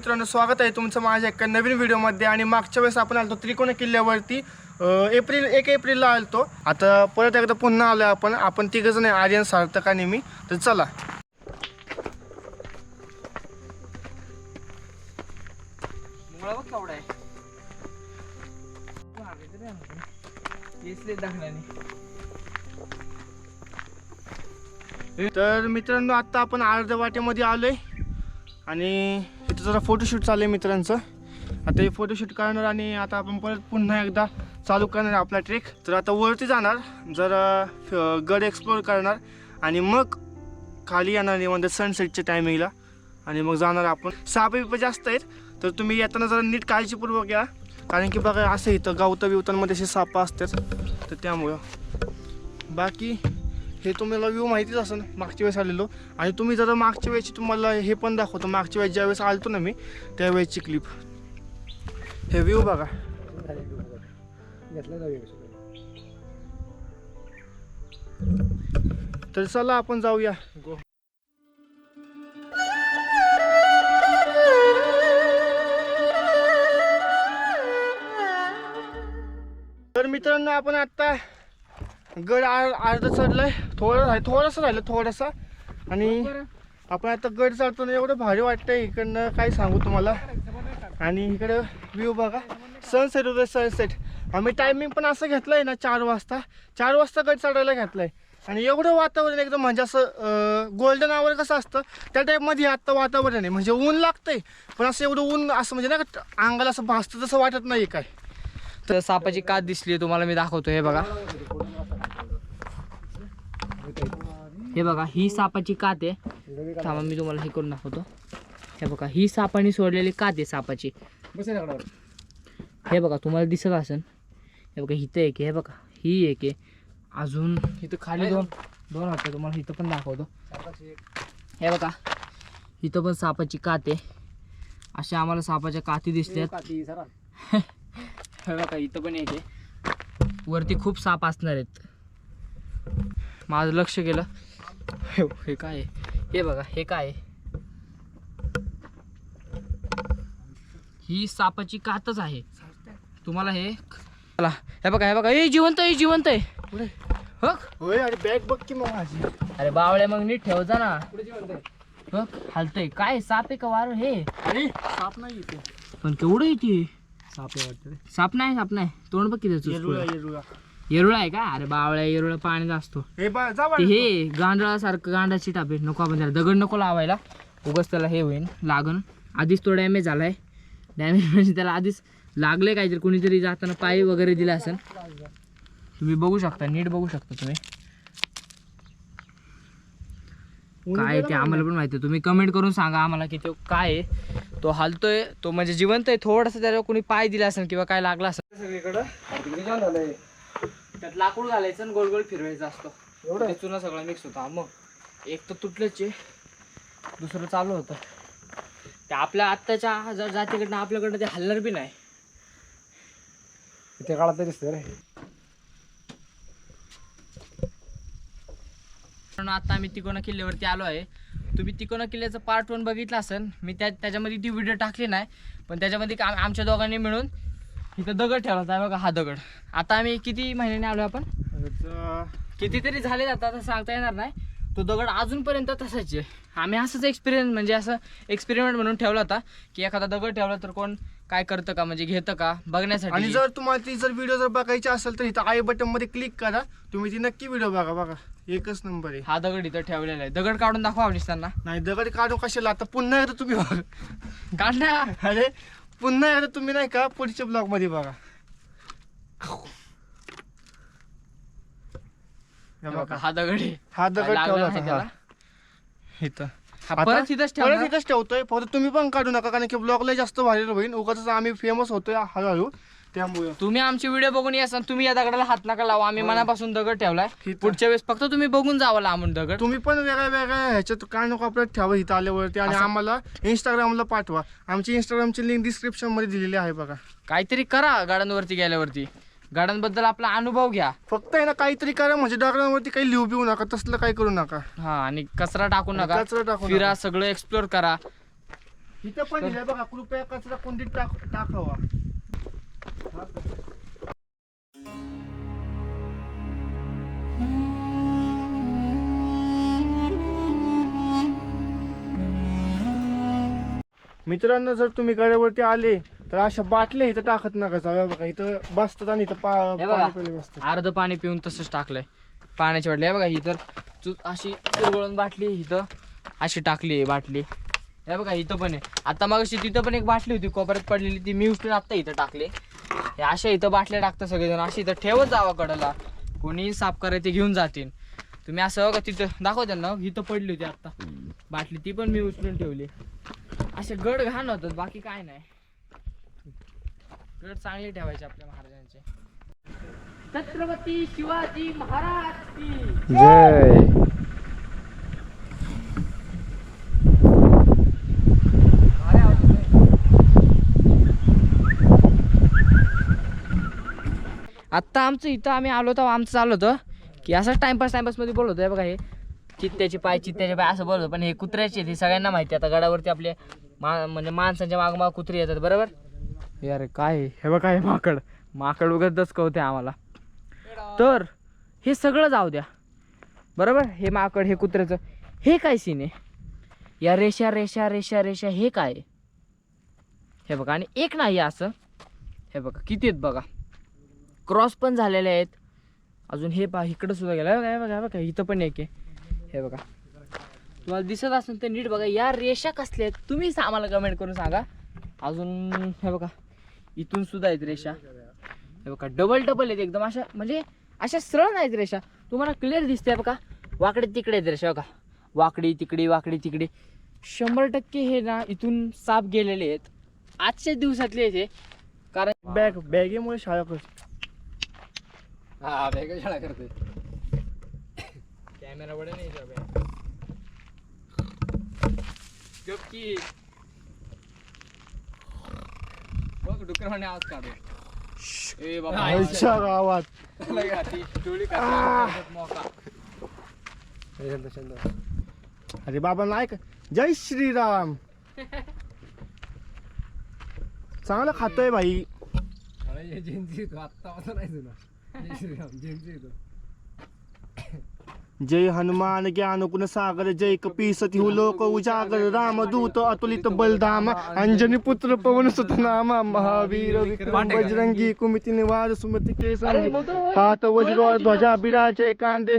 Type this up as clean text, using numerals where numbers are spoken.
मित्रांनो, स्वागत आहे तुमचं माझ्या एका नवीन व्हिडिओमध्ये। आणि मागच्या वेळेस आपण आलतो त्रिकोणी किल्ल्यावरती 1 एप्रिलला आलतो। आता परत एकदा पुन्हा आलो आपण तिघ जण, आर्यन, सार्थक आणि मी। तर चला तर मित्रांनो, आता आपण अर्ध्या वाटेमध्ये आलोय आणि इथं जरा फोटोशूट चालू आहे मित्रांचं। आता हे फोटोशूट करणार आणि आता आपण परत पुन्हा एकदा चालू करणार आपला ट्रेक। तर आता वरती जाणार, जरा गड एक्सप्लोर करणार आणि मग खाली येणार निवांत सनसेटच्या टायमिंगला आणि मग जाणार आपण। साप जास्त आहेत, तर तुम्ही येताना जरा नीट काळजीपूर्वक या, कारण की बघा असं इथं गावताबिवतांमध्ये असे साप असतात, तर त्यामुळं बाकी हे तुम्हाला व्ह्यू माहितीच असेल, मागच्या वेळेस आलेलो। आणि तुम्ही जरा मागच्या वेळेची तुम्हाला हे पण दाखवतो, मागच्या वेळेस ज्यावेळेस आलतो ना मी त्यावेळेसची क्लिप, हे व्ह्यू बघा। तर चला आपण जाऊया। तर मित्रांनो, आपण आता गड अर्धा चढलाय, थोडंसं राहिलं आणि आपण आता गड चढताना एवढं भारी वाटतंय, इकडनं काय सांगू तुम्हाला। आणि इकडं व्ह्यू बघा, सनसेट होतं, सनसेट। आम्ही टायमिंग पण असं घेतलंय ना, 4 वाजता गड चढायला घेतलाय। आणि एवढं वातावरण एकदम म्हणजे असं गोल्डन आवर कसं असतं त्या टाईपमध्ये आत्ता वातावरण आहे। म्हणजे ऊन लागतंय, पण असं एवढं ऊन असं म्हणजे ना अंगाला असं भासतं तसं वाटत नाही काय। तर सापाची कात दिसली तुम्हाला, मी दाखवतो। हे बघा, हे बघा, ही सापाची कात आहे। थांबा मी तुम्हाला हे करून दाखवतो। हे बघा, ही सापाने सोडलेली कात आहे सापाची। हे बघा, तुम्हाला दिसत असेल। हे बघा, इथं एक, हे बघा ही एक आहे, अजून इथं खाली दोन होते, तुम्हाला इथं पण दाखवतो। हे बघा, इथं पण सापाची कात आहे। अशा आम्हाला सापाच्या काती दिसतात। हे बघा, इथं पण एक आहे, वरती खूप साप असणार आहेत। माझं लक्ष गेलं, हे काय आहे? हे बघा, हे काय आहे? ही सापाची कातच आहे। तुम्हाला हे बघा, हे जिवंत आहे। होय, अरे बॅग बघ की मग माझी। अरे बावळे, मग नीट ठेव जा ना। बघ, हलतंय काय? साप आहे का वार? हे अरे साप नाही इथे, पण केवढं येते? साप आहे वाटतं। साप नाही, तोंड बघ किती येरुळा आहे का? अरे बावळ्या, येरुळा पाण्यात असतो। हे गांडळासारखं, गांडाची टापे नको आपण त्याला, दगड नको लावायला, उगाच त्याला हे होईल लागण। आधीच तो डॅमेज झालाय, डॅमेज म्हणजे त्याला आधीच लागले काहीतरी, कोणीतरी जाताना पाय वगैरे दिला असेल। तुम्ही बघू शकता, नीट बघू शकता तुम्ही काय ते आम्हाला पण माहिती आहे। तुम्ही कमेंट करून सांगा आम्हाला की तो काय आहे, तो हलतोय, तो म्हणजे जिवंत आहे, थोडंसं त्याला कोणी पाय दिला असेल किंवा काय लागला असेल। सगळीकडं त्यात लाकूड घालायचं आणि गोल गोल फिरवायचा असतो, एवढं चुना सगळं मिक्स होता। मग एक तर तुटलंच आहे, दुसरं चालू होतं। ते आपल्या आत्ताच्या जातीकडनं आपल्याकडनं ते हलणार बी नाही, त्या काळात तरी दिसतं रे। आता आम्ही तिकोना किल्ल्यावरती आलो आहे। तुम्ही तिकोना किल्ल्याचं पार्ट 1 बघितलं असेल, मी त्याच्यामध्ये ती व्हिडिओ टाकली नाही, पण त्याच्यामध्ये आमच्या दोघांनी मिळून इथं दगड ठेवला होता। बघा हा दगड। आता आम्ही किती महिन्याने आलो आपण, कितीतरी झाले, आता सांगता येणार नाही। तो दगड अजूनपर्यंत तसाच आहे। आम्ही असंच एक्सपेरिमेंट म्हणून ठेवला होता की एखादा दगड ठेवला तर कोण काय करतं का, म्हणजे घेतं का बघण्यासाठी। आणि जर तुम्हाला ती व्हिडिओ जर बघायची असेल तर इथं आई बटन मध्ये क्लिक करा, तुम्ही ती नक्की व्हिडिओ बघा, एकच नंबर आहे। हा दगड इथं ठेवलेला आहे, दगड काढून दाखवा दिसताना। नाही, दगड काढू कशाला, आता पुन्हा एकदा तुम्ही बघा, काढला। अरे पुन्हा एकदा तुम्ही नाही का पुढच्या ब्लॉग मध्ये बघा। हा दगड आहे, हा दगड ठेवला होता इथं, परत इथंच ठेवतोय। फक्त तुम्ही पण काढू नका, कारण की ब्लॉगला जास्त व्हायरल होईल, उगाच आम्ही फेमस होतोय हळूहळू, त्यामुळे तुम्ही आमची व्हिडिओ बघून याल, तुम्ही या दगडाला हात नका लावा। आम्ही मनापासून दगड ठेवलाय, पुढच्या वेळेस फक्त तुम्ही बघून जावा लांबून दगड। तुम्ही पण वेगळ्या ह्याच्यात काय नको आपल्याला ठेवा इथं आल्यावरती, आणि आम्हाला इंस्टाग्रामला पाठवा। आमची इंस्टाग्रामची लिंक डिस्क्रिप्शन मध्ये दिलेली आहे बघा। काहीतरी करा गार्डनवरती गेल्यावरती, गार्डनबद्दल आपला अनुभव घ्या। फक्त आहे ना काहीतरी करा, म्हणजे दगडांवरती काही लिहू बिऊ नका, तसलं काही करू नका। हा, आणि कचरा टाकू नका, कचरा टाकू फिरा, सगळं एक्सप्लोर करा। इथं पण लिहिलंय बघा, कृपया कचरा कुंडीत टाकावा. मित्रांनो, जर तुम्ही गडावरती आले तर अशा बाटल्या इथं टाकत नका जाऊ. बघा इथं बसतात आणि इथं हे बघा. पाणी पिले बसतात. अर्ध पाणी पिऊन तसंच टाकलंय पाण्याची बाटली. हे बघा ही तर अशी चुरगळून बाटली इथं अशी टाकली आहे बाटली. हे बघा इथं पण आहे. आता मग तिथं पण एक बाटली होती कोपऱ्यात पडलेली, ती मी उचलून आता इथं टाकले. हे अशा इथं बाटल्या टाकतात सगळेजण, अशी इथं ठेवत जावा कडेला, कोणी साफ करायचे घेऊन जातील. तुम्ही असं बघा तिथं दाखव त्यांना, इथं पडली होती आता बाटली, ती पण मी उचलून ठेवली. असे गड घाण होतात, बाकी काय नाही. गड चांगले ठेवायचे आपल्या महाराजांचे. छत्रपती शिवाजी महाराज की जय. आत्ता आमचं इथं आम्ही आलो तर आमचं चाललं होतं की असंच टाइमपास मध्ये बोलत होतं. बघा हे चित्त्याचे पाय असं बोलत होतं, पण हे कुत्र्याचे हे सगळ्यांना माहिती. आता गडावरती आपले म्हणजे माणसांच्या मागमाग कुत्री येतात बरोबर. यार काय हे बघा, हे माकड वगैरे दचकवते आम्हाला. तर हे सगळं जाऊ द्या बरोबर. हे माकड, हे कुत्र्याचं, हे काय सीन आहे या रेषा रेषा रेषा रेषा, हे काय आहे? हे बघा, आणि एक नाही असं, हे बघा किती आहेत बघा, क्रॉस पण झालेले आहेत अजून. हे पहा इकडं सुद्धा गेलं. बघा बघा बघा इथं पण एक आहे. हे बघा तुम्हाला दिसत असेल तर नीट बघा, या रेषा कसल्या आहेत तुम्हीच आम्हाला कमेंट करून सांगा. अजून हे बघा इथून सुद्धा आहेत रेषा. हे बघा डबल आहेत एकदम, अशा म्हणजे अशा सरळ नाहीत रेषा, तुम्हाला क्लिअर दिसते बघा. वाकडे तिकडे आहेत रेषा बघा, वाकडी तिकडे 100% हे ना इथून साफ गेलेले आहेत आजच्या दिवसातले हे. कारण बॅगेमुळे शाळा करतो. हा बॅग शाळा करते. कॅमेरा बडे नाही गपकी बघ डुकराने आवाज काढतो. ए बाबा आईच्या गावात अरे बाबा नाही का. जय श्रीराम. चांगलं खातोय भाई. जय हनुमान ज्ञान गुण सागर, जय कपीसती लोक उजागर, रामदूत अतुलित बलधामा, अंजनी पुत्र पवन सुत नामा, महावीर विक्रम बजरंगी कुमति निवार सुमति के संग, हाथ वज्र ध्वजा बिराजे कांधे.